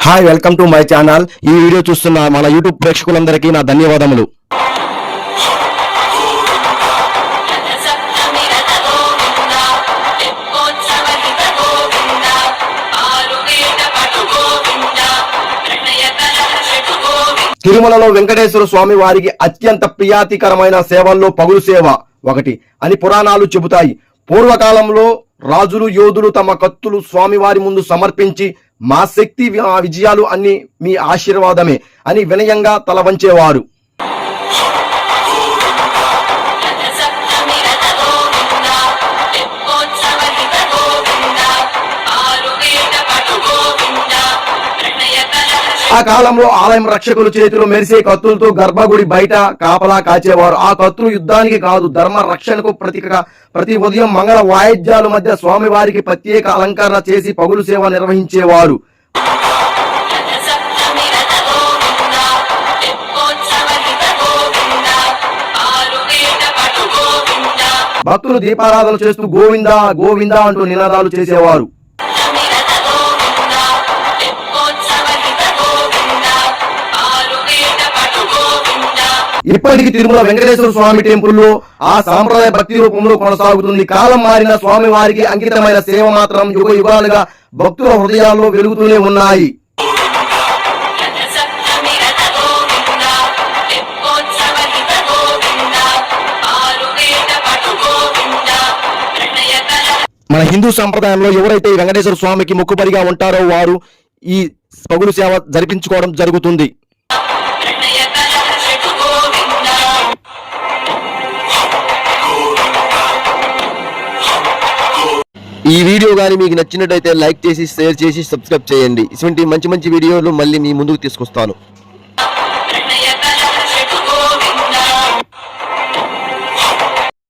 Hi welcome to my channel. ఈ video చూస్తున్న మన యూట్యూబ్ ప్రేక్షకులందరికీ నా ధన్యవాదములు. తిరుమలలో వెంకటేశ్వర స్వామి వారికి అత్యంత ప్రియాతికరమైన సేవల్లో పగులు సేవ ఒకటి అని పురాణాలు చెబుతాయి. పూర్వకాలంలో రాజులు యోధులు తమ కత్తులు స్వామివారి ముందు సమర్పించి మా శక్తి విజయాలు అన్ని మీ ఆశీర్వాదమే అని వినయంగా తల వంచేవారు. ఆ కాలంలో ఆలయం రక్షకులు చేతిలో మెరిసే కత్తులతో గర్భగుడి బయట కాపలా కాచేవారు. ఆ కత్తులు యుద్ధానికి కాదు, ధర్మ రక్షణకు ప్రతీకగా ప్రతి ఉదయం మంగళ వాయిద్యాల మధ్య స్వామివారికి ప్రత్యేక అలంకరణ చేసి పగులు సేవ నిర్వహించేవారు. భక్తులు దీపారాధన చేస్తూ గోవిందా గోవిందా అంటూ నినాదాలు చేసేవారు. ఇప్పటికీ తిరుమల వెంకటేశ్వర స్వామి టెంపుల్లో ఆ సాంప్రదాయ భక్తి రూపంలో కొనసాగుతుంది. కాలం మారిన స్వామి వారికి అంకితమైన సేవ మాత్రం యుగ యుగాలుగా భక్తుల హృదయాల్లో వెలుగుతూనే ఉన్నాయి. మన హిందూ సంప్రదాయంలో ఎవరైతే వెంకటేశ్వర స్వామికి మొక్కుబడిగా ఉంటారో వారు ఈ పగులు సేవ జరిపించుకోవడం జరుగుతుంది. ఈ వీడియో కానీ మీకు నచ్చినట్టయితే లైక్ చేసి షేర్ చేసి సబ్స్క్రైబ్ చేయండి. ఇటువంటి మంచి మంచి వీడియోలు మళ్ళీ మీ ముందుకు తీసుకొస్తాను.